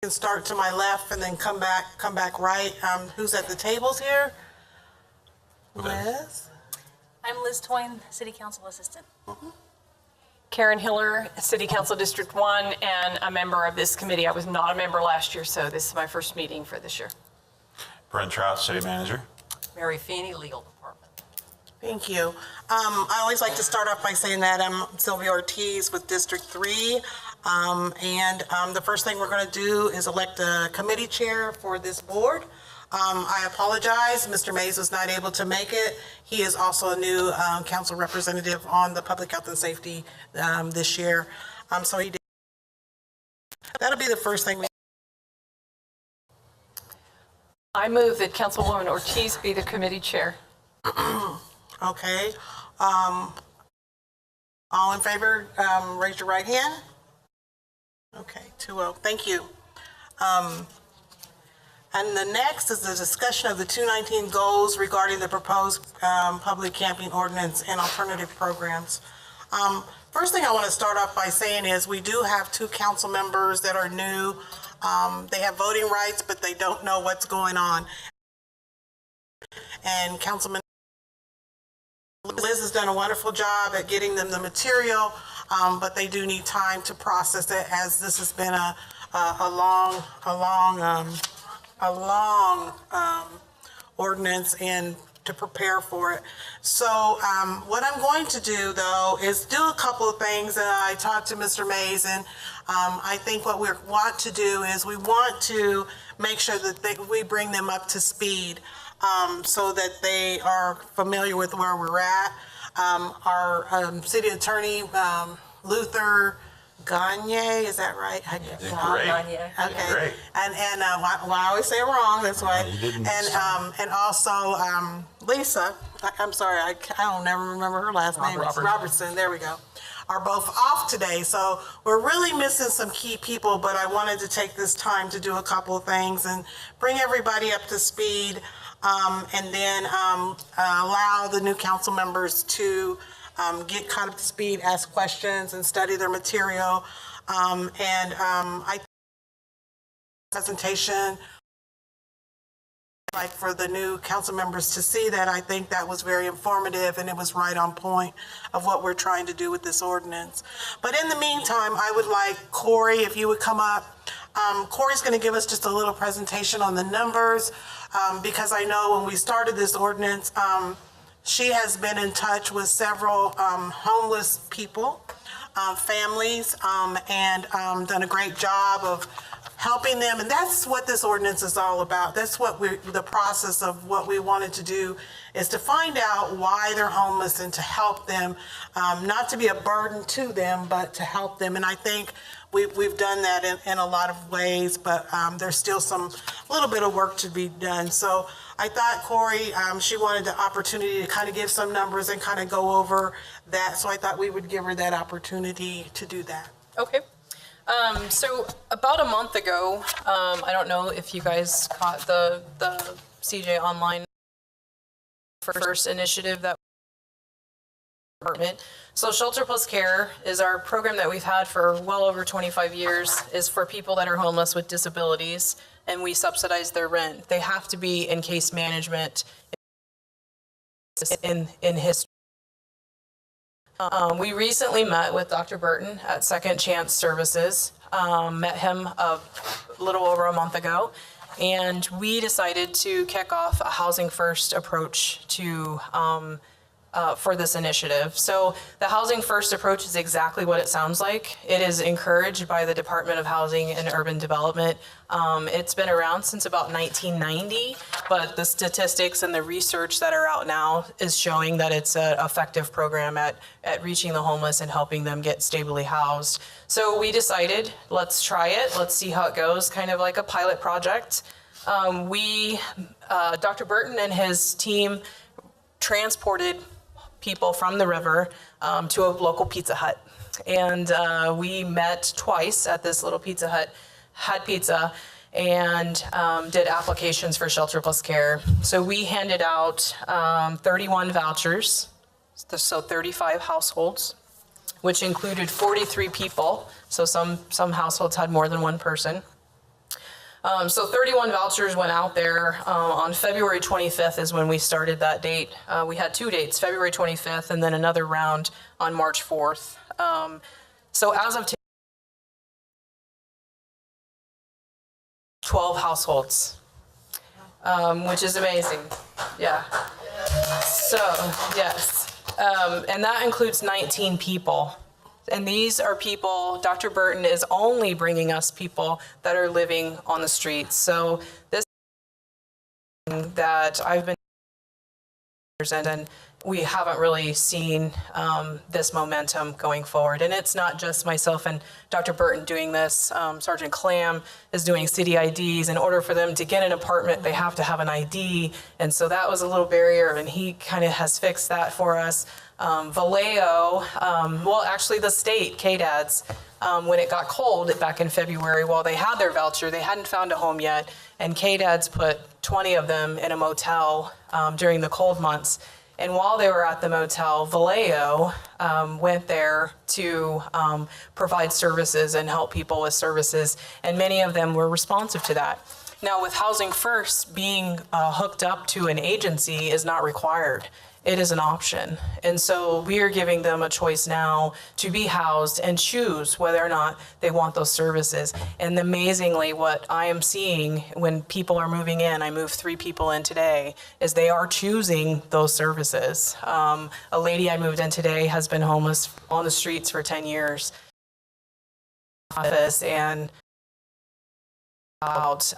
can start to my left and then come back right. Who's at the tables here? Liz? I'm Liz Toyne, City Council Assistant. Karen Hiller, City Council District 1, and a member of this committee. I was not a member last year, so this is my first meeting for this year. Brent Trout, City Manager. Mary Feeney, Legal Department. Thank you. I always like to start off by saying that I'm Sylvia Ortiz with District 3. The first thing we're going to do is elect a committee chair for this board. I apologize, Mr. Mays was not able to make it. He is also a new council representative on the Public Health and Safety this year. So he did. That'll be the first thing we. I move that Councilwoman Ortiz be the committee chair. Okay. All in favor, raise your right hand. Okay, 2-0. Thank you. And the next is the discussion of the 2019 goals regarding the proposed public camping ordinance and alternative programs. First thing I want to start off by saying is we do have 2 council members that are new. They have voting rights, but they don't know what's going on. And Councilman Liz has done a wonderful job at getting them the material, but they do need time to process it, as this has been a long ordinance and to prepare for it. So what I'm going to do, though, is do a couple of things. And I talked to Mr. Mays, and I think what we want to do is we want to make sure that we bring them up to speed so that they are familiar with where we're at. Our city attorney, Luther Gagne, is that right? Great. Okay. Great. And I always say it wrong. That's why. And also Lisa. I'm sorry. I don't never remember her last name. It's Robertson. There we go. Are both off today, so we're really missing some key people. But I wanted to take this time to do a couple of things and bring everybody up to speed, and then allow the new council members to get caught up to speed, ask questions, and study their material. I presentation, like for the new council members to see that, I think that was very informative and it was right on point of what we're trying to do with this ordinance. But in the meantime, I would like Corey, if you would come up. Corey's going to give us just a little presentation on the numbers, because I know when we started this ordinance, she has been in touch with several homeless people, families, and done a great job of helping them. And that's what this ordinance is all about. That's what the process of what we wanted to do is to find out why they're homeless and to help them, not to be a burden to them, but to help them. And I think we've done that in a lot of ways, but there's still a little bit of work to be done. So I thought Corey, she wanted the opportunity to kind of give some numbers and kind of go over that. So I thought we would give her that opportunity to do that. Okay. So about a month ago, I don't know if you guys caught the CJ Online first initiative that department. So Shelter Plus Care is our program that we've had for well over 25 years, is for people that are homeless with disabilities, and we subsidize their rent. They have to be in case management in history. We recently met with Dr. Burton at Second Chance Services, met him a little over a month ago, and we decided to kick off a Housing First approach to for this initiative. So the Housing First approach is exactly what it sounds like. It is encouraged by the Department of Housing and Urban Development. It's been around since about 1990, but the statistics and the research that are out now is showing that it's an effective program at reaching the homeless and helping them get stably housed. So we decided, let's try it. Let's see how it goes, kind of like a pilot project. Dr. Burton and his team transported people from the river to a local Pizza Hut. And we met twice at this little Pizza Hut, had pizza, and did applications for Shelter Plus Care. So we handed out 31 vouchers, so 35 households, which included 43 people. So some households had more than one person. So 31 vouchers went out there. On February 25th is when we started that date. We had 2 dates, February 25th and then another round on March 4th. So as of today, 12 households, which is amazing. Yeah. So, yes. And that includes 19 people. And these are people, Dr. Burton is only bringing us people that are living on the streets. So this is something that I've been and we haven't really seen this momentum going forward. And it's not just myself and Dr. Burton doing this. Sergeant Clam is doing city IDs. In order for them to get an apartment, they have to have an ID. And so that was a little barrier, and he kind of has fixed that for us. Vallejo, well, actually the state, KDADS, when it got cold back in February, while they had their voucher, they hadn't found a home yet, and KDADS put 20 of them in a motel during the cold months. And while they were at the motel, Vallejo went there to provide services and help people with services, and many of them were responsive to that. Now, with Housing First, being hooked up to an agency is not required. It is an option. And so we are giving them a choice now to be housed and choose whether or not they want those services. And amazingly, what I am seeing when people are moving in, I moved 3 people in today, is they are choosing those services. A lady I moved in today has been homeless on the streets for 10 years. And about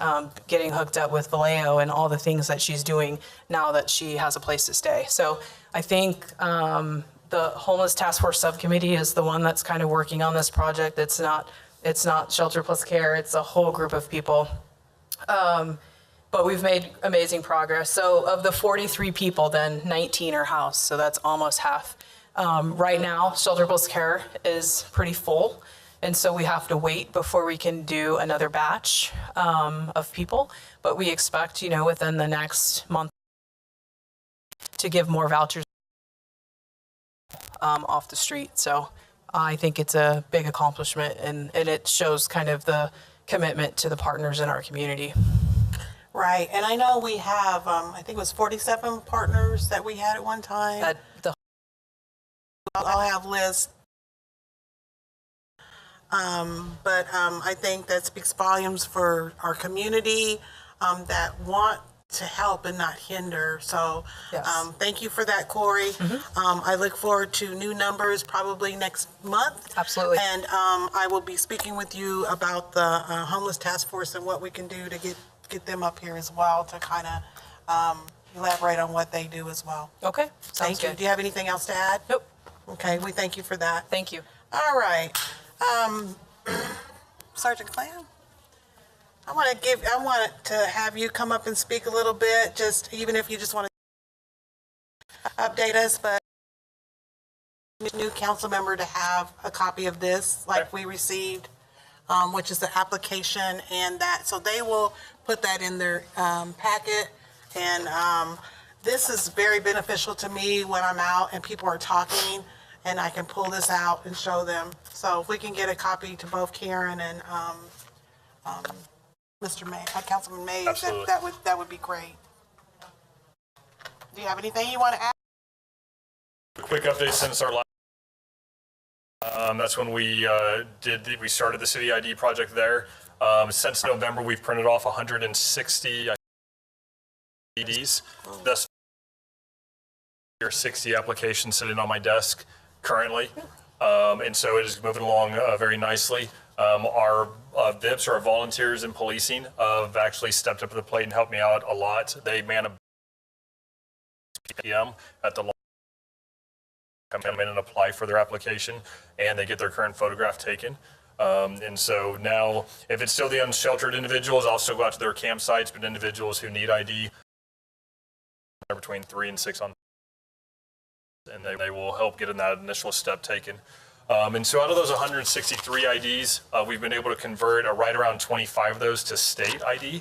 getting hooked up with Vallejo and all the things that she's doing now that she has a place to stay. So I think the Homeless Task Force Subcommittee is the one that's kind of working on this project. It's not Shelter Plus Care, it's a whole group of people. But we've made amazing progress. So of the 43 people, then 19 are housed, so that's almost half. Right now, Shelter Plus Care is pretty full. And so we have to wait before we can do another batch of people. But we expect, within the next month to give more vouchers off the street. So I think it's a big accomplishment, and it shows kind of the commitment to the partners in our community. Right, and I know we have, I think it was 47 partners that we had at one time. I'll have Liz. But I think that speaks volumes for our community that want to help and not hinder. So Yes. Thank you for that, Corey. I look forward to new numbers probably next month. Absolutely. And I will be speaking with you about the Homeless Task Force and what we can do to get them up here as well to kind of elaborate on what they do as well. Okay, sounds Thank you. good. Do you have anything else to add? Nope, Okay, we thank you for that. thank you. All right. Sergeant Clam, I want to have you come up and speak a little bit, just even if you just want to update us, but new council member to have a copy of this like we received, which is the application and that, so they will put that in their packet. And this is very beneficial to me when I'm out and people are talking, and I can pull this out and show them. So if we can get a copy to both Karen and Mr. May, Councilman Mays, Absolutely. that would be great. Do you have anything you want to add? Quick update since our last. That's when we started the City ID project there. Since November, we've printed off 160 IDs. Thus, there are 60 applications sitting on my desk currently, and so it is moving along very nicely. Our VIPs, or our volunteers in policing, have actually stepped up to the plate and helped me out a lot. They man a PM at the come in and apply for their application, and they get their current photograph taken. And so now, if it's still the unsheltered individuals, I'll still go out to their campsites, but individuals who need ID, they're between 3 and 6 on, and they will help get in that initial step taken. And so out of those 163 IDs, we've been able to convert right around 25 of those to state ID.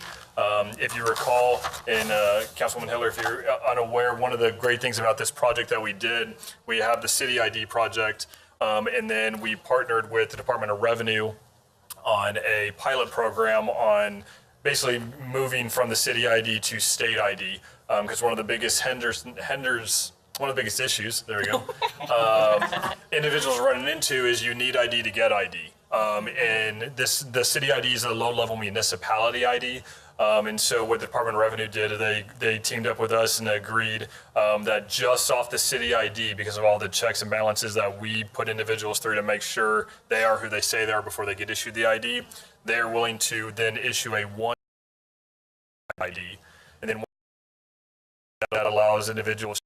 If you recall, and Councilwoman Hiller, if you're unaware, one of the great things about this project that we did, we have the City ID project, and then we partnered with the Department of Revenue on a pilot program on basically moving from the city ID to state ID, because one of the biggest one of the biggest issues, there we go, individuals are running into is you need ID to get ID. And the city ID is a low-level municipality ID. And so what the Department of Revenue did, they teamed up with us and agreed that just off the city ID, because of all the checks and balances that we put individuals through to make sure they are who they say they are before they get issued the ID, they're willing to then issue a one ID. And then that allows individuals,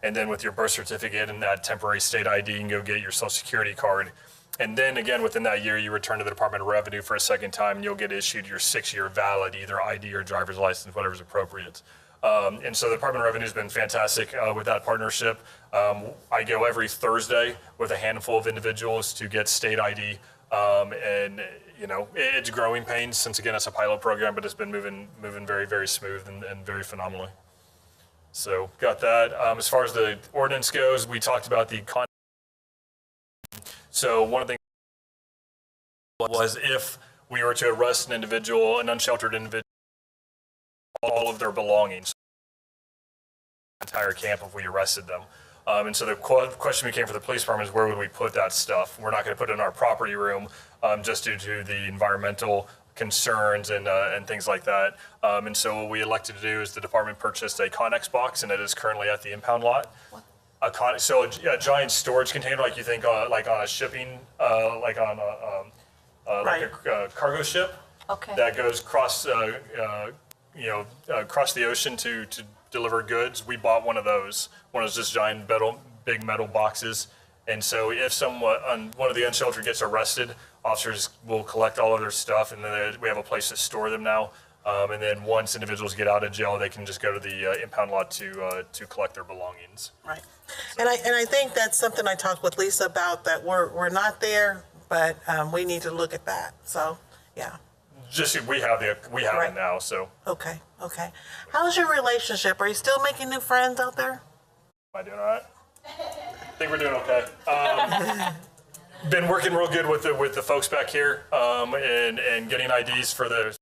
and then with your birth certificate and that temporary state ID, you can go get your Social Security card. And then again, within that year, you return to the Department of Revenue for a second time, and you'll get issued your 6-year valid, either ID or driver's license, whatever's appropriate. And so the Department of Revenue has been fantastic with that partnership. I go every Thursday with a handful of individuals to get state ID. And you know, it's growing pains since, again, it's a pilot program, but it's been moving very, very smooth and very phenomenally. So got that. As far as the ordinance goes, we talked about the So one of the things was if we were to arrest an individual, an unsheltered individual, all of their belongings, entire camp, if we arrested them. And so the question became for the police department is where would we put that stuff? We're not going to put it in our property room just due to the environmental concerns and things like that. And so what we elected to do is the department purchased a Connex box, and it is currently at the impound lot. A giant storage container, like you think like on a shipping, like on a cargo ship. Okay. That goes across across the ocean to deliver goods. We bought one of those. One of those just giant big metal boxes. And so if one of the unsheltered gets arrested, officers will collect all of their stuff, and then we have a place to store them now. And then once individuals get out of jail, they can just go to the impound lot to collect their belongings. Right. And I think that's something I talked with Lisa about, that we're not there, but we need to look at that. So, yeah. We have it now, so. Okay. How's your relationship? Are you still making new friends out there? Am I doing all right? I think we're doing okay. Been working real good with the folks back here, and getting IDs for the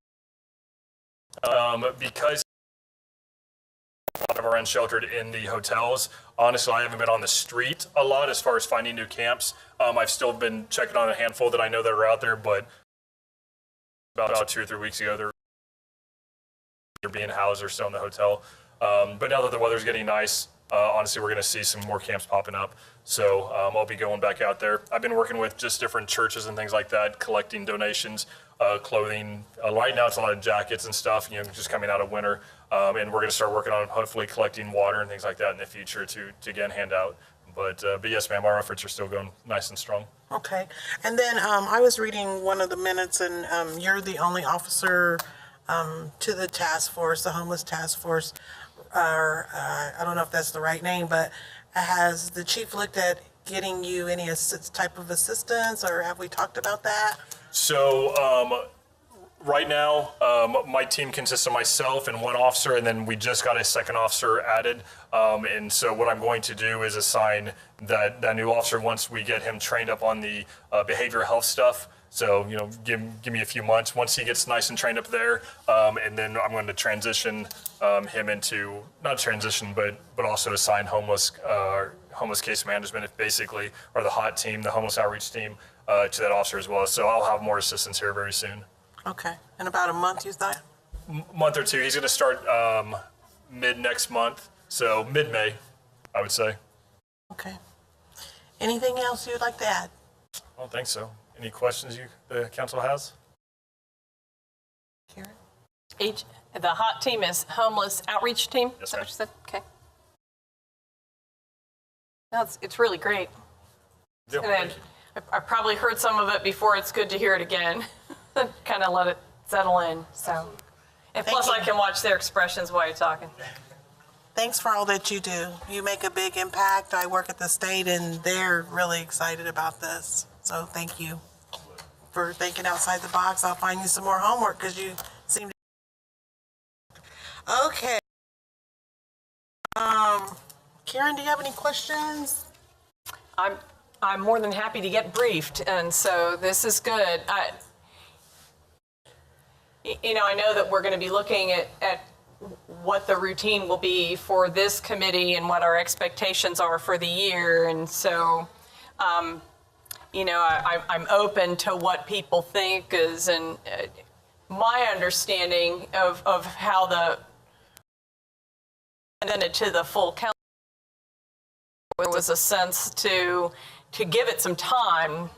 because a lot of our unsheltered in the hotels. Honestly, I haven't been on the street a lot as far as finding new camps. I've still been checking on a handful that I know that are out there, but about 2 or 3 weeks ago, they're being housed or still in the hotel. But now that the weather's getting nice, honestly, we're going to see some more camps popping up. So I'll be going back out there. I've been working with just different churches and things like that, collecting donations, clothing. Right now, it's a lot of jackets and stuff, just coming out of winter. And we're going to start working on hopefully collecting water and things like that in the future to again hand out. But yes, ma'am, our efforts are still going nice and strong. Okay. And then I was reading one of the minutes, and you're the only officer to the task force, the homeless task force, or I don't know if that's the right name, but has the chief looked at getting you any type of assistance, or have we talked about that? So right now, my team consists of myself and one officer, and then we just got a second officer added. And so what I'm going to do is assign that new officer once we get him trained up on the behavioral health stuff. So, give me a few months once he gets nice and trained up there. And then I'm going to transition him into, not transition, but also assign homeless case management, basically, or the HOT team, the homeless outreach team, to that officer as well. So I'll have more assistance here very soon. Okay. In about a month, you thought? Month or two. He's going to start mid next month. So mid-May, I would say. Okay. Anything else you'd like to add? I don't think so. Any questions the council has? Karen? The HOT team is homeless outreach team? Yes, Is that ma'am. what you said? Okay. No, it's really great. Yeah, And then thank you. I probably heard some of it before. It's good to hear it again. Kind of let it settle in. So, and plus you. I can watch their expressions while you're talking. Thanks for all that you do. You make a big impact. I work at the state, and they're really excited about this. So thank you for thinking outside the box. I'll find you some more homework because you seem to. Okay. Karen, do you have any questions? I'm more than happy to get briefed, and so this is good. I know that we're going to be looking at what the routine will be for this committee and what our expectations are for the year. And so, I'm open to what people think is, and my understanding of how presented to the full council, there was a sense to give it some time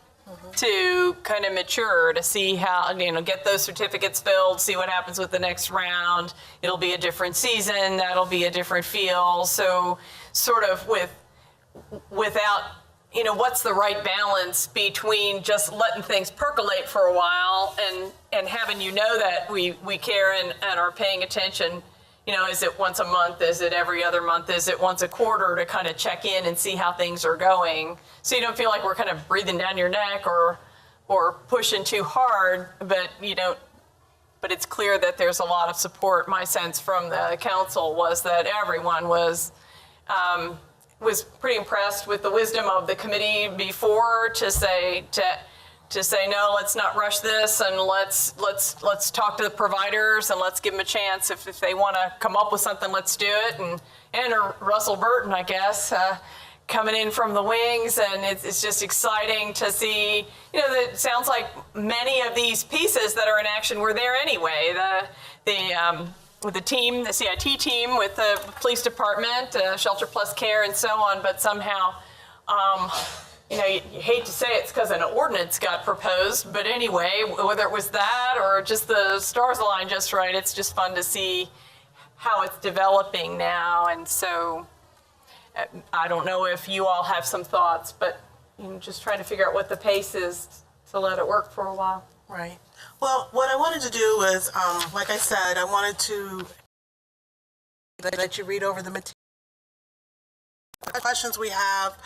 to kind of mature, to see how, get those certificates filled, see what happens with the next round. It'll be a different season, that'll be a different feel. So sort of without, what's the right balance between just letting things percolate for a while and having that we care and are paying attention. Is it once a month? Is it every other month? Is it once a quarter to kind of check in and see how things are going? So you don't feel like we're kind of breathing down your neck or pushing too hard, but but it's clear that there's a lot of support. My sense from the council was that everyone was pretty impressed with the wisdom of the committee before to say no, let's not rush this, and let's talk to the providers and let's give them a chance. If they want to come up with something, let's do it. And Russell Burton, I guess, coming in from the wings, and it's just exciting to see. That it sounds like many of these pieces that are in action were there anyway. With the team, the CIT team, with the police department, Shelter Plus Care, and so on, but somehow. You hate to say it's because an ordinance got proposed, but anyway, whether it was that or just the stars aligned just right, it's just fun to see how it's developing now. And so I don't know if you all have some thoughts, but just trying to figure out what the pace is to let it work for a while. Right. Well, what I wanted to do was, like I said, I wanted to let you read over the material. Questions we have,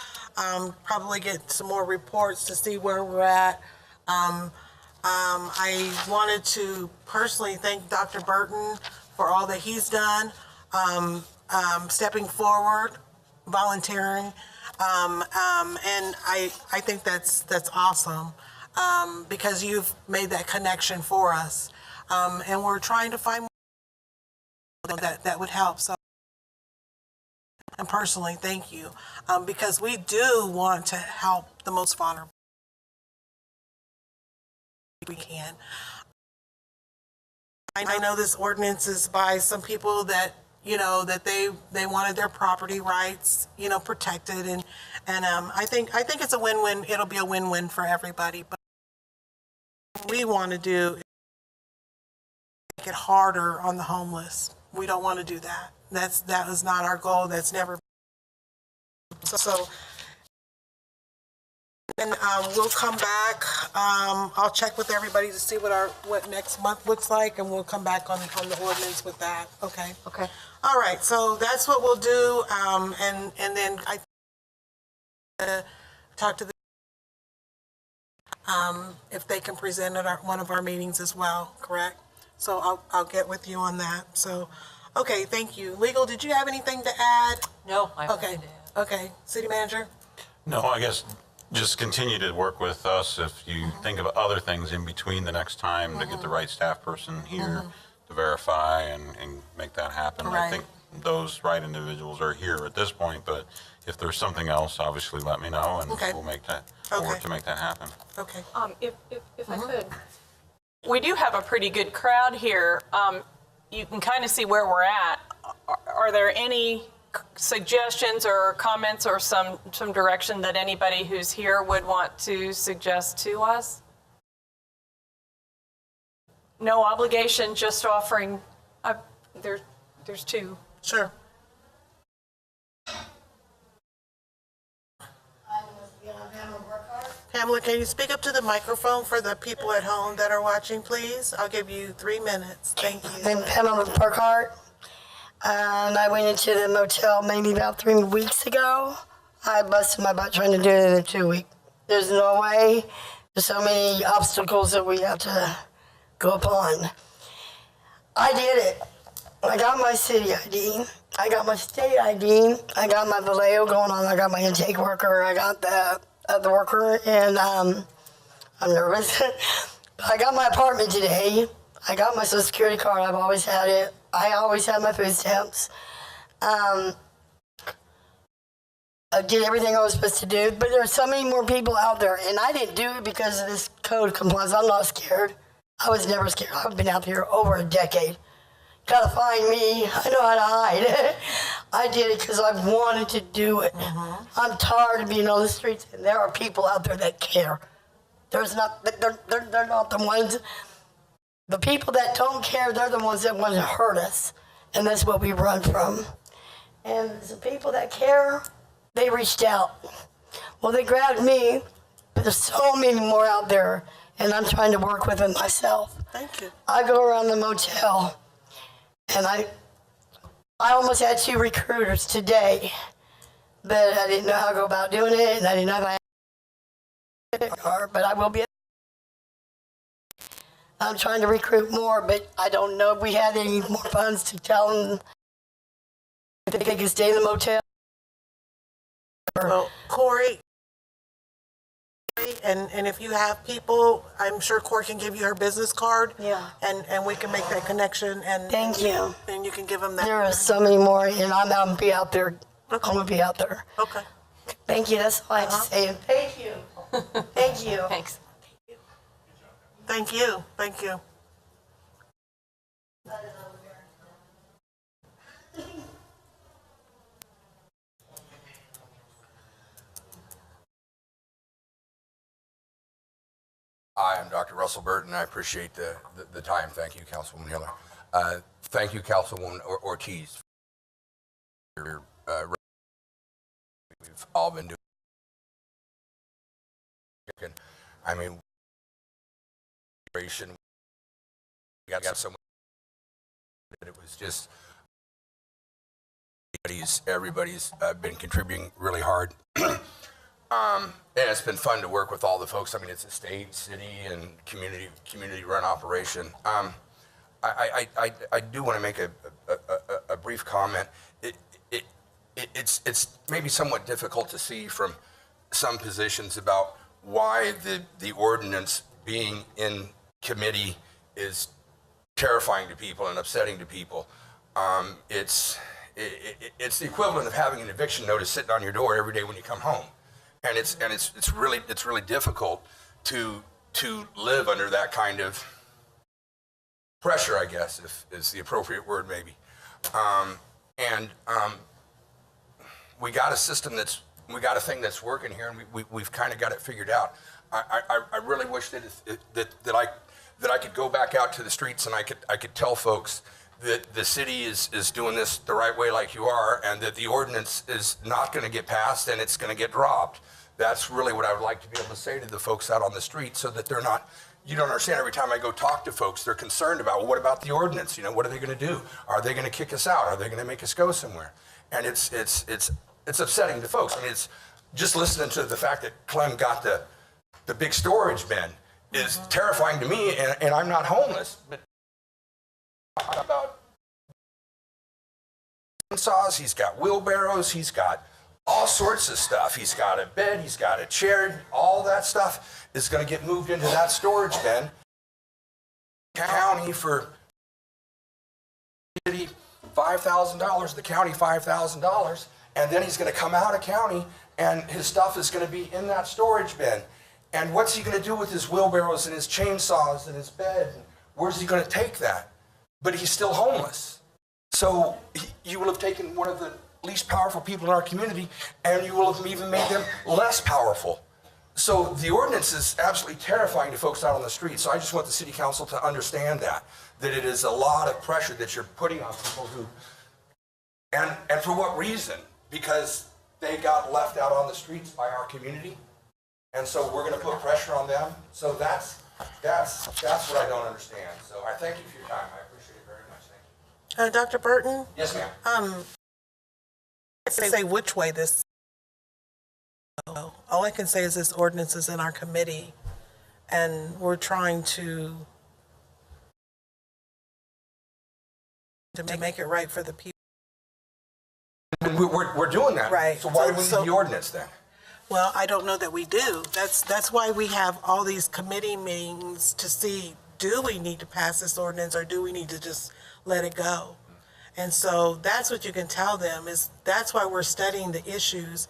probably get some more reports to see where we're at. I wanted to personally thank Dr. Burton for all that he's done, stepping forward, volunteering, and I think that's awesome, because you've made that connection for us, and we're trying to find more that would help. So. And personally, thank you, because we do want to help the most vulnerable we can. I know this ordinance is by some people that, that they wanted their property rights, protected, and I think it's a win-win. It'll be a win-win for everybody. But what we want to do is make it harder on the homeless. We don't want to do that. That was not our goal. That's never. So, and we'll come back. I'll check with everybody to see what next month looks like, and we'll come back on the ordinance with that. Okay. Okay. All right. So that's what we'll do. And then I talk to the if they can present at one of our meetings as well. Correct. So I'll get with you on that. So. Okay, thank you. Legal, did you have anything to add? No, I Okay, okay. City manager? No, I guess just continue to work with us if you think of other things in between the next time to get the right staff person here to verify and make that happen. Right. I think those right individuals are here at this point, but if there's something else, obviously let me know, and Okay. we'll work Okay. to make that happen. Okay. If I could, we do have a pretty good crowd here. You can kind of see where we're at. Are there any suggestions or comments or some direction that anybody who's here would want to suggest to us? No obligation, just offering. There's two. Sure. Pamela, can you speak up to the microphone for the people at home that are watching, please? I'll give you 3 minutes. Thank you. I'm Pamela Burkhart, and I went into the motel maybe about 3 weeks ago. I busted my butt trying to do it in a 2 week. There's no way. There's so many obstacles that we have to go upon. I did it. I got my city ID. I got my state ID. I got my Vallejo going on. I got my intake worker. I got the worker, and I'm nervous. I got my apartment today. I got my Social Security card. I've always had it. I always had my food stamps. I did everything I was supposed to do, but there are so many more people out there, and I didn't do it because of this code compliance. I'm not scared. I was never scared. I've been out here over a decade. Gotta find me. I know how to hide. I did it because I wanted to do it. I'm tired of being on the streets, and there are people out there that care. They're not the ones. The people that don't care, they're the ones that want to hurt us, and that's what we run from. And the people that care, they reached out. Well, they grabbed me, but there's so many more out there, and I'm trying to work with them myself. Thank you. I go around the motel, and I almost had 2 recruiters today, but I didn't know how to go about doing it, and I didn't know if I had a card, but I will be. I'm trying to recruit more, but I don't know if we had any more funds to tell them if they could stay in the motel. Well, Corey, and if you have people, I'm sure Corey can give you her business card. Yeah. And we can make that connection and. Thank you. And you can give them that. There are so many more, and I'm going to be out there. I'm going to be out there. Okay. Thank you. That's all I have to say. Thank you. Thank you. Thanks. Thank you. Thank you. Hi, I'm Dr. Russell Burton. I appreciate the time. Thank you, Councilwoman Hiller. Thank you, Councilwoman Ortiz. We've all been doing. I mean, we got so much. It was just everybody's been contributing really hard. And it's been fun to work with all the folks. I mean, it's a state, city, and community-run operation. I do want to make a brief comment. It's maybe somewhat difficult to see from some positions about why the ordinance being in committee is terrifying to people and upsetting to people. It's the equivalent of having an eviction notice sitting on your door every day when you come home. And it's really difficult to live under that kind of pressure, I guess, if is the appropriate word, maybe. We got a system we got a thing that's working here, and we've kind of got it figured out. I really wish that I could go back out to the streets and I could tell folks that the city is doing this the right way like you are, and that the ordinance is not going to get passed and it's going to get dropped. That's really what I would like to be able to say to the folks out on the street, so that they're not, you don't understand, every time I go talk to folks, they're concerned about, well, what about the ordinance? You know, what are they going to do? Are they going to kick us out? Are they going to make us go somewhere? And it's upsetting to folks. I mean, it's just listening to the fact that Clem got the big storage bin is terrifying to me, and I'm not homeless. But about saws, he's got wheelbarrows, he's got all sorts of stuff. He's got a bed, he's got a chair, all that stuff is going to get moved into that storage bin. County for city $5,000, the county $5,000, and then he's going to come out of county and his stuff is going to be in that storage bin. And what's he going to do with his wheelbarrows and his chainsaws and his bed? Where's he going to take that? But he's still homeless. So you will have taken one of the least powerful people in our community, and you will have even made them less powerful. So the ordinance is absolutely terrifying to folks out on the street. So I just want the city council to understand that it is a lot of pressure that you're putting on people who, and for what reason? Because they got left out on the streets by our community. And so we're going to put pressure on them. So that's what I don't understand. So I thank you for your time. I appreciate it very much. Thank you. Dr. Burton? Yes, ma'am. I can't say which way this. All I can say is this ordinance is in our committee, and we're trying to make it right for the people. We're doing that. Right. So why do we need So- the ordinance then? Well, I don't know that we do. That's why we have all these committee meetings to see do we need to pass this ordinance or do we need to just let it go? And so that's what you can tell them, is that's why we're studying the issues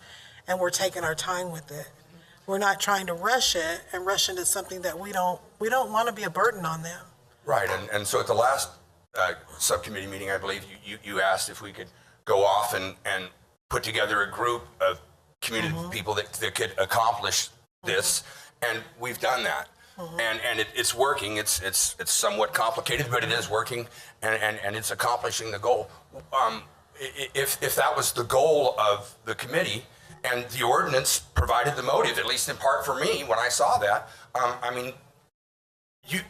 and we're taking our time with it. We're not trying to rush it and rush into something that we don't want to be a burden on them. Right, and so at the last subcommittee meeting, I believe you asked if we could go off and put together a group of community people that could accomplish this, and we've done that. And it's working. It's somewhat complicated, but it is working, and it's accomplishing the goal. If that was the goal of the committee, and the ordinance provided the motive, at least in part for me, when I saw that, I mean, you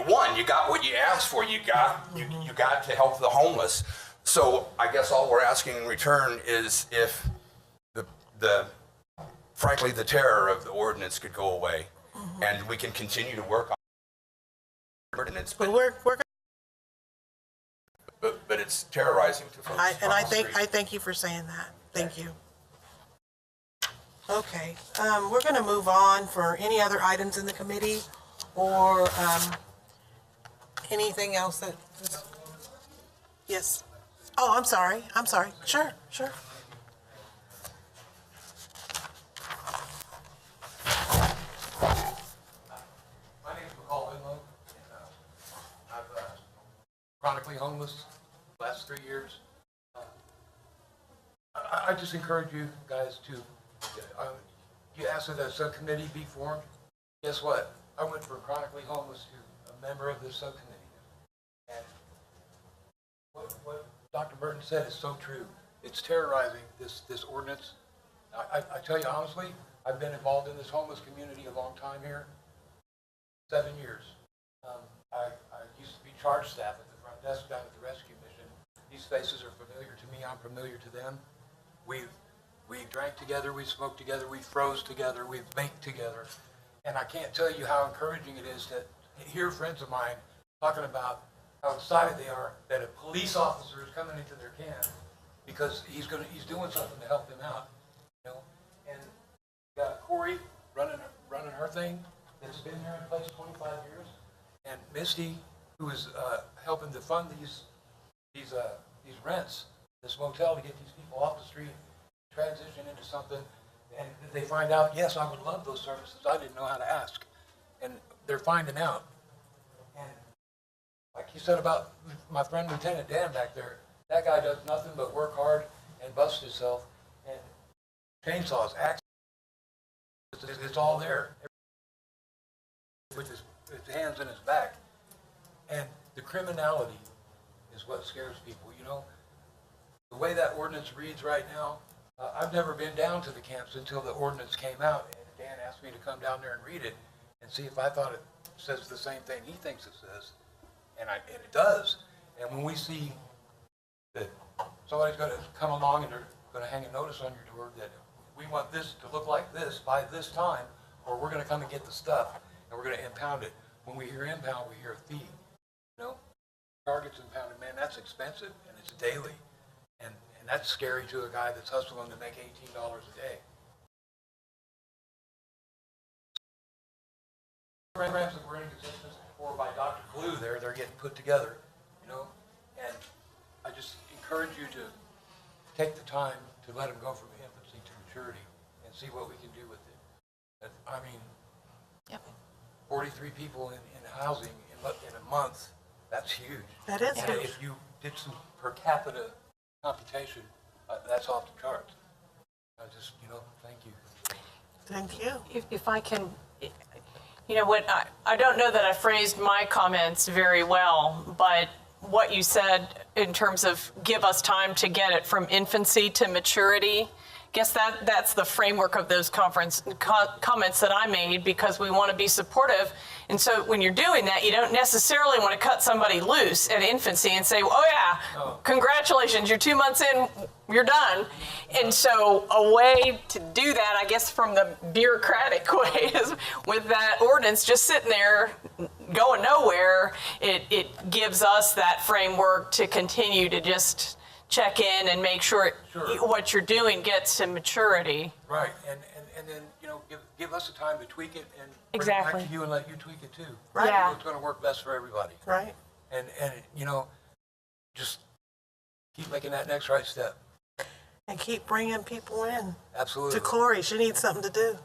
won. You got what you asked for. You got to help the homeless. So I guess all we're asking in return is if frankly the terror of the ordinance could go away, and we can continue to work on the ordinance. But we're But it's terrorizing to folks. I thank you for saying that. Thank you. Okay, we're going to move on for any other items in the committee or anything else that is, yes. Oh, I'm sorry. Sure. My name is McCall Inlow, and I've chronically homeless the last 3 years. I just encourage you guys to, you asked that a subcommittee be formed. Guess what? I went from chronically homeless to a member of this subcommittee. And what Dr. Burton said is so true. It's terrorizing, this ordinance. I tell you honestly, I've been involved in this homeless community a long time here, 7 years. I used to be charge staff at the front desk down at the rescue mission. These faces are familiar to me, I'm familiar to them. We drank together, we smoked together, we froze together, we've baked together. And I can't tell you how encouraging it is to hear friends of mine talking about how excited they are that a police officer is coming into their camp because he's doing something to help them out, you know. And we got Corey running her thing that's been there in place 25 years, and Misty, who is helping to fund these rents, this motel, to get these people off the street, transition into something. And they find out, yes, I would love those services. I didn't know how to ask, and they're finding out. And like you said about my friend Lieutenant Dan back there, that guy does nothing but work hard and bust himself, and chainsaws, axes, it's all there with his hands in his back. And the criminality is what scares people, you know. The way that ordinance reads right now, I've never been down to the camps until the ordinance came out, and Dan asked me to come down there and read it and see if I thought it says the same thing he thinks it says, and it does. And when we see that somebody's going to come along and they're going to hang a notice on your door that we want this to look like this by this time, or we're going to come and get the stuff and we're going to impound it. When we hear impound, we hear a fee. You know, targets impounded, man, that's expensive and it's daily. And that's scary to a guy that's hustling to make $18 a day. Programs that were in existence before by Dr. Blue they're getting put together, you know, and I just encourage you to take the time to let them go from infancy to maturity and see what we can do with it. I mean, 43 people in housing in a month, that's huge. That is and huge. if you did some per capita computation, that's off the charts. I just, you know, thank you. Thank you. If I can, you know what, I don't know that I phrased my comments very well, but what you said in terms of give us time to get it from infancy to maturity, guess that's the framework of those comments that I made, because we want to be supportive. And so when you're doing that, you don't necessarily want to cut somebody loose at infancy and say, oh yeah, congratulations, you're 2 months in, you're done. And so a way to do that, I guess from the bureaucratic way, is with that ordinance just sitting there going nowhere, it gives us that framework to continue to just check in and make sure Sure. what you're doing gets to maturity. Right, and then, give us the time to tweak it and bring it Exactly. back to you and let you tweak it too. Right. Yeah. It's gonna work best for everybody. Right? And, just keep making that next right step. And keep bringing people in Absolutely. to Corey. She needs something to do.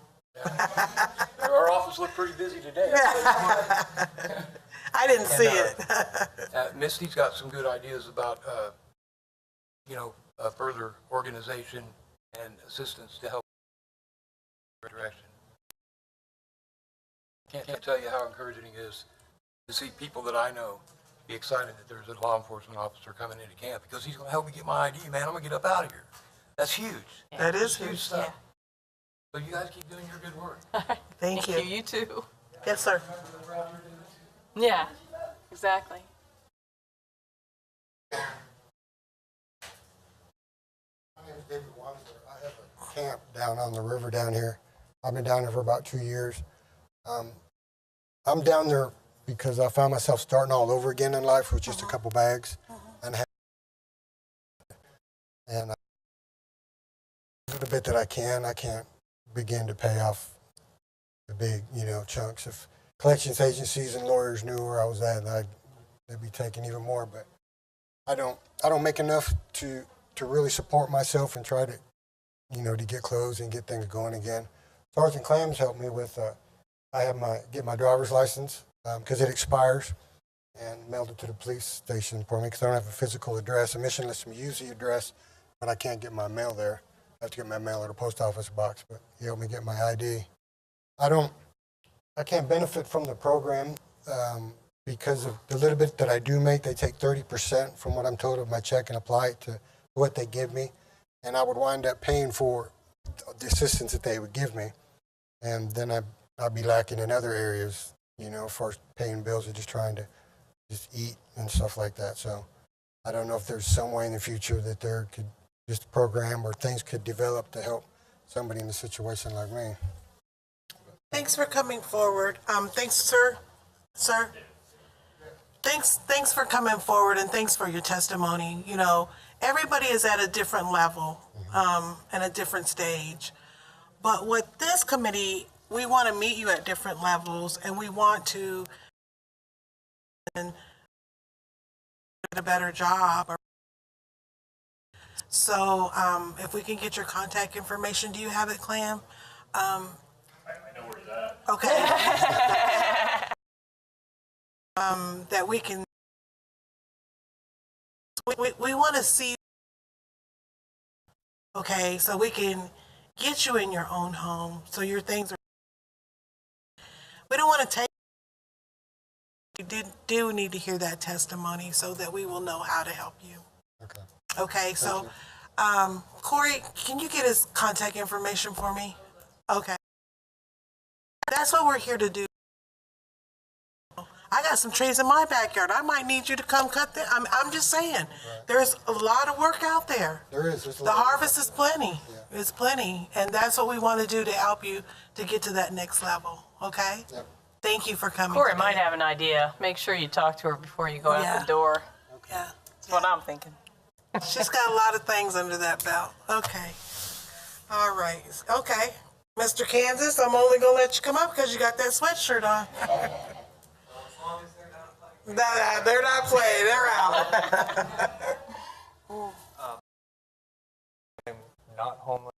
Our office looked pretty busy today. I didn't see it. Misty's got some good ideas about, further organization and assistance to help in the right direction. Can't tell you how encouraging it is to see people that I know be excited that there's a law enforcement officer coming into camp because he's gonna help me get my ID, man. I'm gonna get up out of here. That's huge. That is That's huge huge. stuff. So you guys keep doing your good work. Thank you. You too. Yes, sir. Yeah, exactly. My name is David Wansler. I have a camp down on the river down here. I've been down there for about 2 years. I'm down there because I found myself starting all over again in life with just a couple bags. And a little bit that I can't begin to pay off the big, chunks. If collections agencies and lawyers knew where I was at, they'd be taking even more. But I don't make enough to really support myself and try to, to get clothes and get things going again. Sergeant Clams helped me with, I have get my driver's license because it expires, and mailed it to the police station for me because I don't have a physical address. The mission lets me use the address, but I can't get my mail there. I have to get my mail at a post office box, but he helped me get my ID. I can't benefit from the program because of the little bit that I do make. They take 30% from what I'm told of my check and apply it to what they give me, and I would wind up paying for the assistance that they would give me, and then I'd be lacking in other areas, for paying bills or just trying to just eat and stuff like that. So I don't know if there's some way in the future that there could just a program or things could develop to help somebody in a situation like me. Thanks for coming forward. Thanks, sir. Sir. Thanks for coming forward, and thanks for your testimony. Everybody is at a different level and a different stage. But with this committee, we want to meet you at different levels, and we want to do a better job. So if we can get your contact information, do you have it, Clam? I know where he's at. Okay. That we can, we want to see, okay, so we can get you in your own home, so your things are, we don't want to take, we do need to hear that testimony so that we will know how to help you. Okay. Okay, so, Corey, can you get his contact information for me? Okay. That's what we're here to do. I got some trees in my backyard. I might need you to come cut them. I'm just saying, there's a lot of work out there. There is. There's a The lot of- harvest is plenty. It's plenty. And that's what we want to do to help you to get to that next level, okay? Yep. Thank you for coming Corey today. might have an idea. Make sure you talk to her before you go out Yeah. the door. Yeah. That's what I'm thinking. She's got a lot of things under that belt. Okay. All right. Okay. Mr. Kansas, I'm only going to let you come up because you got that sweatshirt on. Nah, they're not playing. They're out. I'm not homeless.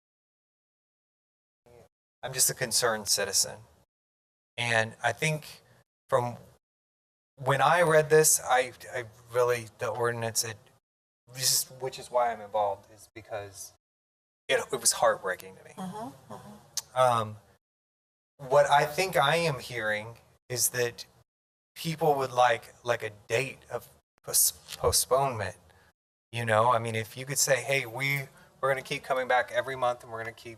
I'm just a concerned citizen. And I think from when I read this, I really, the ordinance, which is why I'm involved, is because it was heartbreaking to me. What I think I am hearing is that people would like a date of postponement. I mean, if you could say, hey, we're going to keep coming back every month and we're going to keep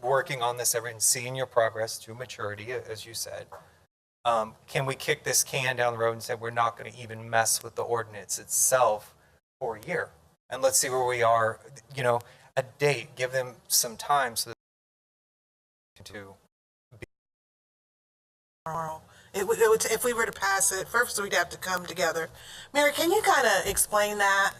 working on this and seeing your progress to maturity, as you said. Can we kick this can down the road and say we're not going to even mess with the ordinance itself for a year? And let's see where we are, a date, give them some time so that to If we were to pass it, first we'd have to come together. Mary, can you kind of explain that?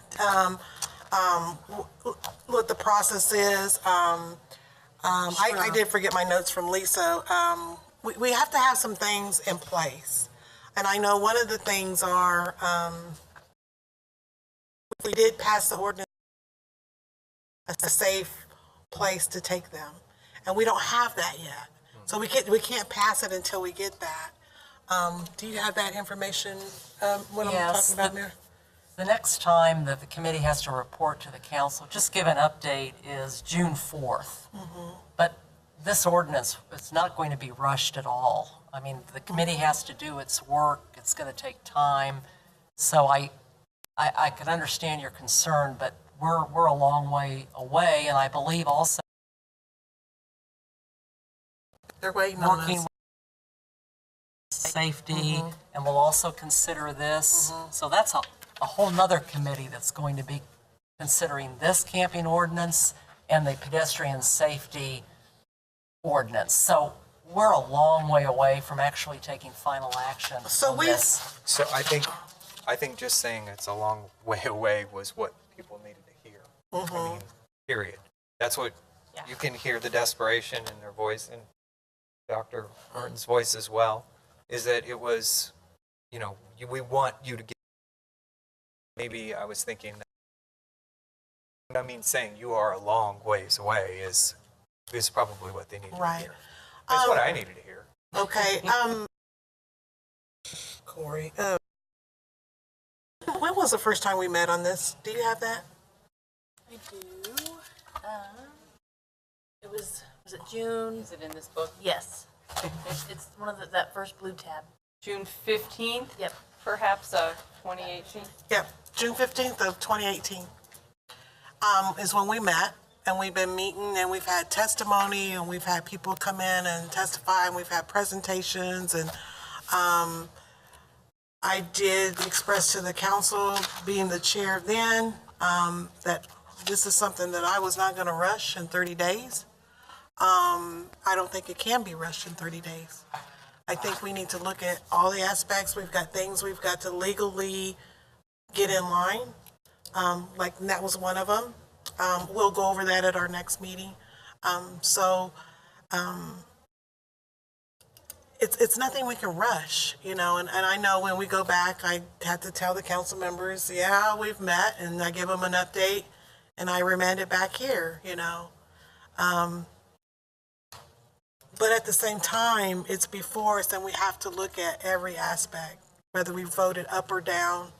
what the process is. I did forget my notes from Lisa. We have to have some things in place. And I know one of the things are, we did pass the ordinance, a safe place to take them. And we don't have that yet. So we can't pass it until we get that. Do you have that information, what I'm Yes, talking about, Mayor? The next time that the committee has to report to the council, just give an update, is June 4th. But this ordinance, it's not going to be rushed at all. I mean, the committee has to do its work. It's going to take time. So I can understand your concern, but we're a long way away, and I believe also They're waiting on working us. with safety, and we'll also consider this. So that's a whole nother committee that's going to be considering this camping ordinance and the pedestrian safety ordinance. So we're a long way away from actually taking final action So on we- this. So I think just saying it's a long way away was what people needed to hear. I mean, period. That's what, you can hear the desperation in their voice, and Dr. Burton's voice as well, is that it was, you know, we want you to get, maybe I was thinking that, I mean, saying you are a long ways away is probably what they need to Right. hear. That's what I needed to hear. Okay, Corey, when was the first time we met on this? Do you have that? I do. It was it June? Is it in this book? Yes. It's one of that first blue tab. June 15th? Yep. Perhaps of 2018? Yep, June 15th of 2018 is when we met, and we've been meeting, and we've had testimony, and we've had people come in and testify, and we've had presentations, and I did express to the council, being the chair then, that this is something that I was not going to rush in 30 days. I don't think it can be rushed in 30 days. I think we need to look at all the aspects. We've got things we've got to legally get in line. Like, and that was one of them. We'll go over that at our next meeting. It's nothing we can rush, you know, and I know when we go back, I have to tell the council members, yeah, we've met, and I give them an update, and I remand it back here, you know. But at the same time, it's before us, and we have to look at every aspect, whether we voted up or down.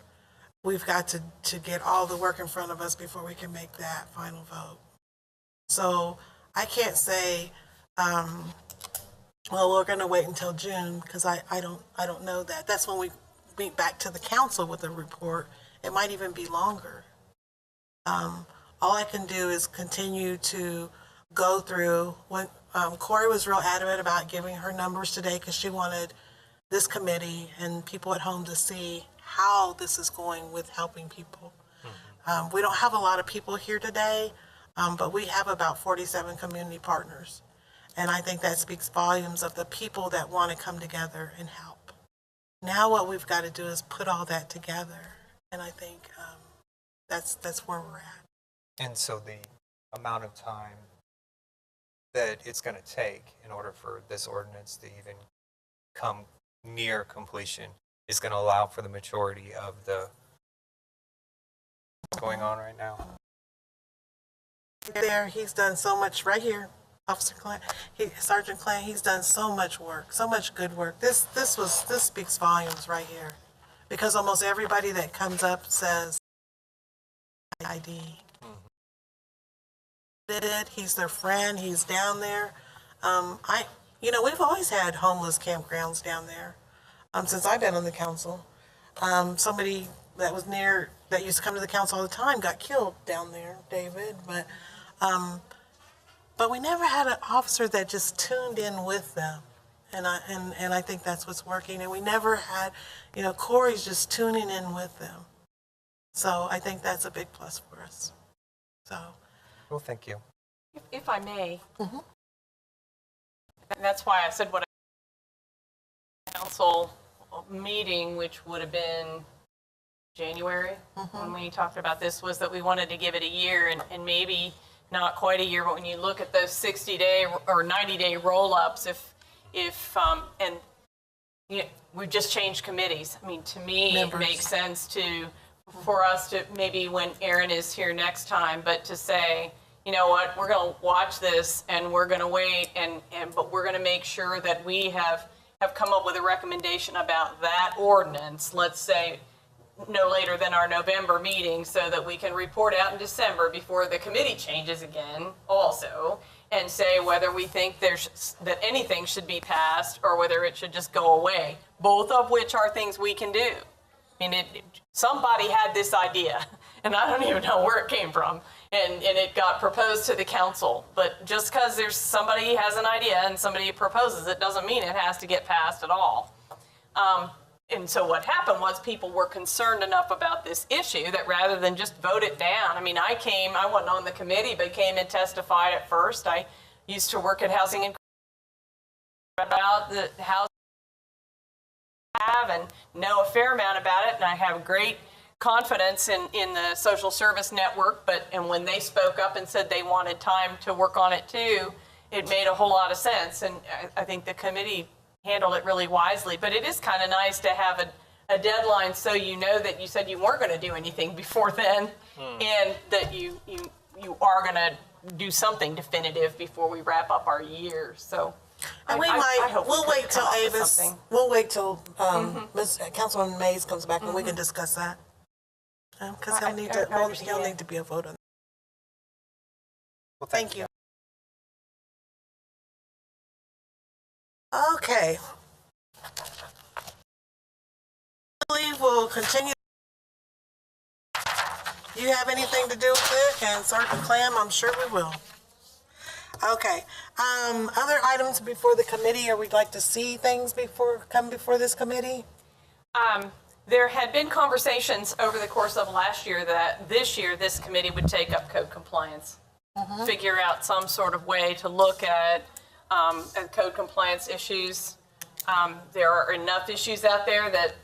We've got to get all the work in front of us before we can make that final vote. So I can't say, well, we're going to wait until June, because I don't know that. That's when we meet back to the council with a report. It might even be longer. All I can do is continue to go through. When Corey was real adamant about giving her numbers today, because she wanted this committee and people at home to see how this is going with helping people. We don't have a lot of people here today, but we have about 47 community partners. And I think that speaks volumes of the people that want to come together and help. Now what we've got to do is put all that together. And I think that's where we're at. And so the amount of time that it's going to take in order for this ordinance to even come near completion is going to allow for the majority of the what's going on right now. There, he's done so much right here. Officer Clan, Sergeant Clan, he's done so much work, so much good work. This speaks volumes right here, because almost everybody that comes up says ID. He's their friend. He's down there. We've always had homeless campgrounds down there since I've been on the council. Somebody that was that used to come to the council all the time got killed down there, David, but we never had an officer that just tuned in with them. And I think that's what's working. And we never had, Corey's just tuning in with them. So I think that's a big plus for us. So. Well, thank you. If I may. And that's why I said what I council meeting, which would have been January, when we talked about this, was that we wanted to give it a year and maybe not quite a year, but when you look at those 60-day or 90-day roll-ups, and you know, we've just changed committees. I mean, to me, Members. it makes sense for us to, maybe when Aaron is here next time, but to say, you know what, we're going to watch this and we're going to wait, but we're going to make sure that we have come up with a recommendation about that ordinance, let's say, no later than our November meeting, so that we can report out in December before the committee changes again also, and say whether we think that anything should be passed or whether it should just go away, both of which are things we can do. I mean, somebody had this idea, and I don't even know where it came from, and it got proposed to the council. But just because somebody has an idea and somebody proposes it doesn't mean it has to get passed at all. And so what happened was people were concerned enough about this issue that rather than just vote it down, I mean, I wasn't on the committee, but came and testified at first. I used to work at Housing and about the housing and know a fair amount about it, and I have great confidence in the social service network, and when they spoke up and said they wanted time to work on it too, it made a whole lot of sense, and I think the committee handled it really wisely. But it is kind of nice to have a deadline, so you know that you said you weren't going to do anything before then, and that you are going to do something definitive before we wrap up our year. So And we'll wait till Avis, we'll wait till Councilman Mays comes back and we can discuss that. Because he'll need to be a vote on. Well, Thank you. Okay. I believe we'll continue. You have anything to do with it? And Sergeant Clam, I'm sure we will. Okay. Other items before the committee, or we'd like to see things come before this committee? There had been conversations over the course of last year that this year this committee would take up code compliance, figure out some sort of way to look at code compliance issues. There are enough issues out there that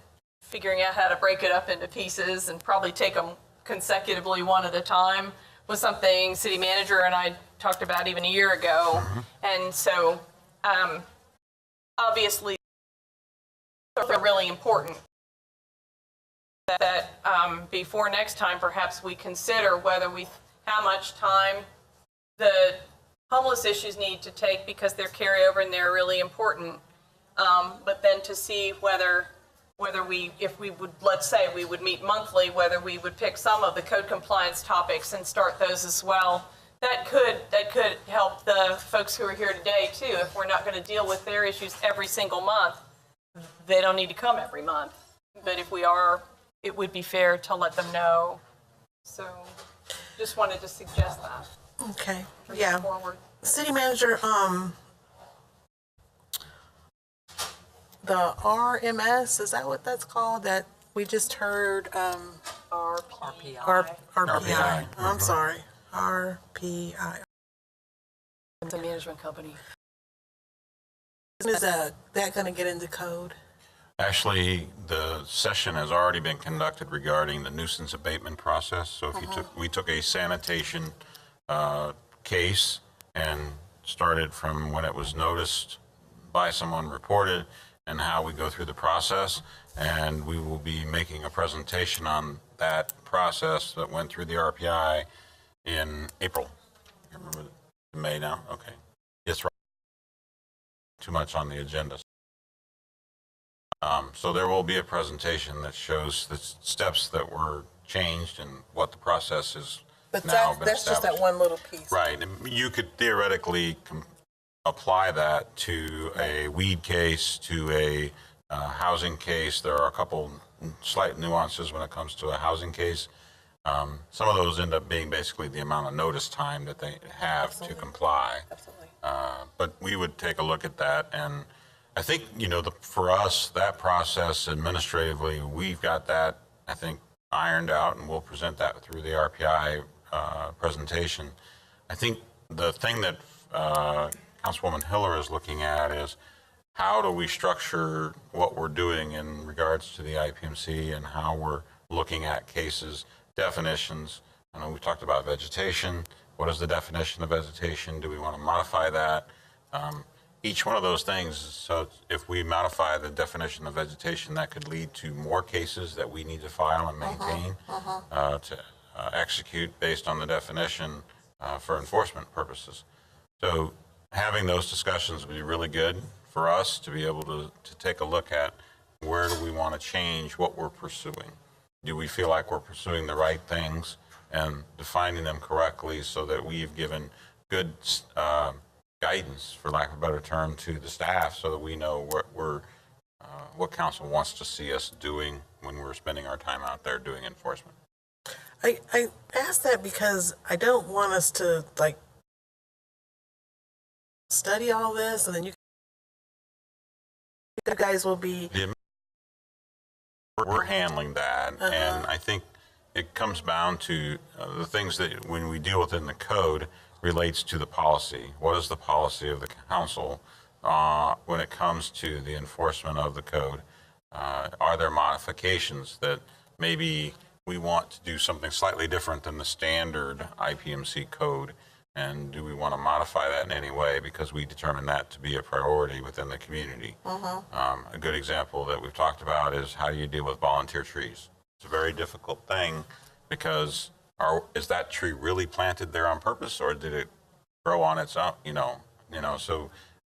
figuring out how to break it up into pieces and probably take them consecutively one at a time was something city manager and I talked about even a year ago. And so obviously they're really important that before next time perhaps we consider how much time the homeless issues need to take, because they're carryover and they're really important. But then to see whether if we would, let's say we would meet monthly, whether we would pick some of the code compliance topics and start those as well. That could help the folks who are here today too. If we're not going to deal with their issues every single month, they don't need to come every month. But if we are, it would be fair to let them know. So just wanted to suggest that. Okay, yeah. Forward. City manager, the RMS, is that what that's called? That we just heard, RPI. RPI. I'm sorry, RPI. It's a management company. Is that going to get into code? Actually, the session has already been conducted regarding the nuisance abatement process. So if we took a sanitation case and started from when it was noticed by someone, reported, and how we go through the process. And we will be making a presentation on that process that went through the RPI in April. I remember May now? Okay. Yes, right. Too much on the agenda. So there will be a presentation that shows the steps that were changed and what the process is But now been that's just that established. one little piece. Right. And you could theoretically apply that to a weed case, to a housing case. There are a couple slight nuances when it comes to a housing case. Some of those end up being basically the amount of notice time that they have to comply. Absolutely. But we would take a look at that. And I think, for us, that process administratively, we've got that, I think, ironed out, and we'll present that through the RPI presentation. I think the thing that Councilwoman Hiller is looking at is how do we structure what we're doing in regards to the IPMC and how we're looking at cases, definitions. I know we talked about vegetation. What is the definition of vegetation? Do we want to modify that? Each one of those things, so if we modify the definition of vegetation, that could lead to more cases that we need to file and maintain to execute based on the definition for enforcement purposes. So having those discussions would be really good for us to be able to take a look at where do we want to change what we're pursuing. Do we feel like we're pursuing the right things and defining them correctly so that we've given good guidance, for lack of a better term, to the staff so that we know what council wants to see us doing when we're spending our time out there doing enforcement. I ask that because I don't want us to like study all this and then you guys will be. We're handling that, and I think it comes down to the things that when we deal with in the code relates to the policy. What is the policy of the council when it comes to the enforcement of the code? Are there modifications that maybe we want to do something slightly different than the standard IPMC code? And do we want to modify that in any way because we determine that to be a priority within the community? A good example that we've talked about is how do you deal with volunteer trees? It's a very difficult thing because is that tree really planted there on purpose or did it grow on its own? So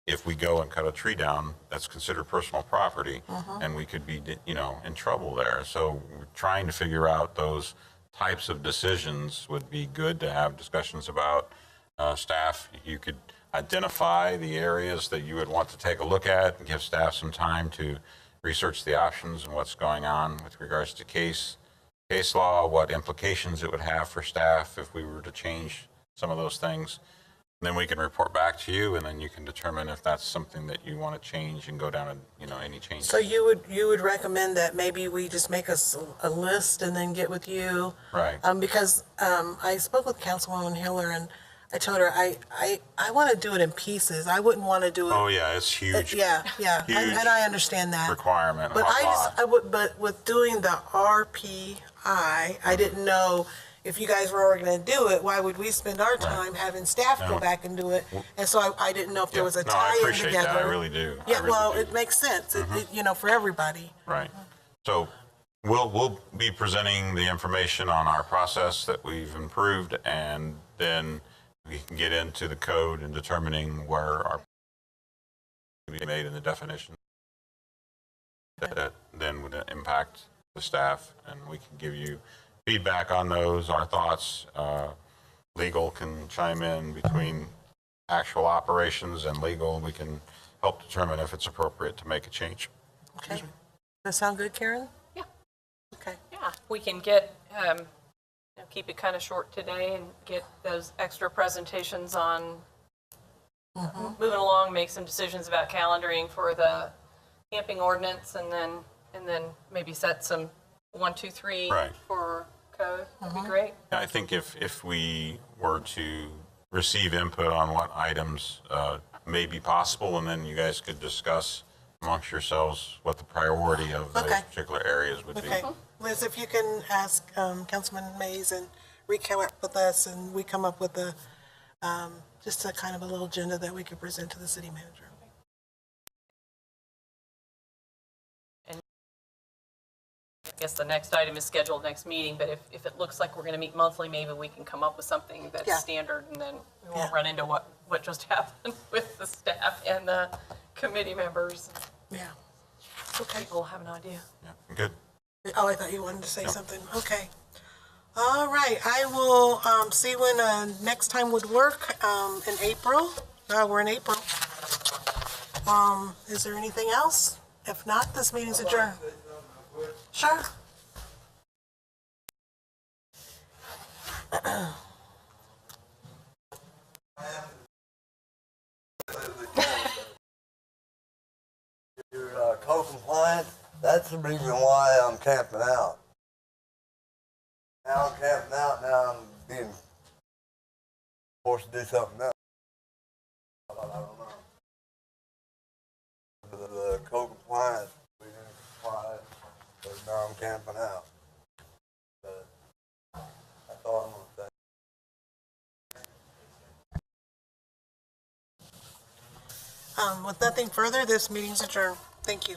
if we go and cut a tree down, that's considered personal property and we could be, in trouble there. So we're trying to figure out those types of decisions would be good to have discussions about. Staff, you could identify the areas that you would want to take a look at and give staff some time to research the options and what's going on with regards to case law, what implications it would have for staff if we were to change some of those things. And then we can report back to you and then you can determine if that's something that you want to change and go down and, any changes. So you would recommend that maybe we just make us a list and then get with you? Right. Because I spoke with Councilwoman Hiller and I told her I want to do it in pieces. I wouldn't want to do it. Oh yeah, it's huge. Yeah. Huge And I understand that. requirement. But a lot. but with doing the RPI, I didn't know if you guys were already going to do it, why would we spend our time having staff go back and do it? And so I didn't know if there was a No, I tie-in appreciate together. that. I really do. Yeah, I really well, do. it makes sense, for everybody. Right. So we'll be presenting the information on our process that we've improved, and then we can get into the code and determining where our be made in the definition that then would impact the staff, and we can give you feedback on those, our thoughts. Legal can chime in between actual operations and legal. We can help determine if it's appropriate to make a change. Okay. Does that sound good, Karen? Yeah. Okay. Yeah, we can get, keep it kind of short today and get those extra presentations on moving along, make some decisions about calendaring for the camping ordinance, and then maybe set some 1, 2, 3 Right. for code. That'd be great. I think if we were to receive input on what items may be possible, and then you guys could discuss amongst yourselves what the priority of those Okay. particular areas would be. Okay. Liz, if you can ask Councilman Mays and recap with us, and we come up with just a kind of a little agenda that we could present to the city manager. I guess the next item is scheduled next meeting, but if it looks like we're going to meet monthly, maybe we can come up with something that's Yeah. standard, and then we won't Yeah. run into what just happened with the staff and the committee members. Yeah. Okay. People have an idea. Yeah, good. Oh, I thought you wanted to say something. Okay. All right. I will see when next time would work in April. We're in April. Is there anything else? If not, this meeting's adjourned. Sure. You're code compliant. That's the reason why I'm camping out. Now I'm camping out. Now I'm being forced to do something else. I don't know. The code compliance, we didn't comply, but now I'm camping out. With nothing further, this meeting's adjourned. Thank you.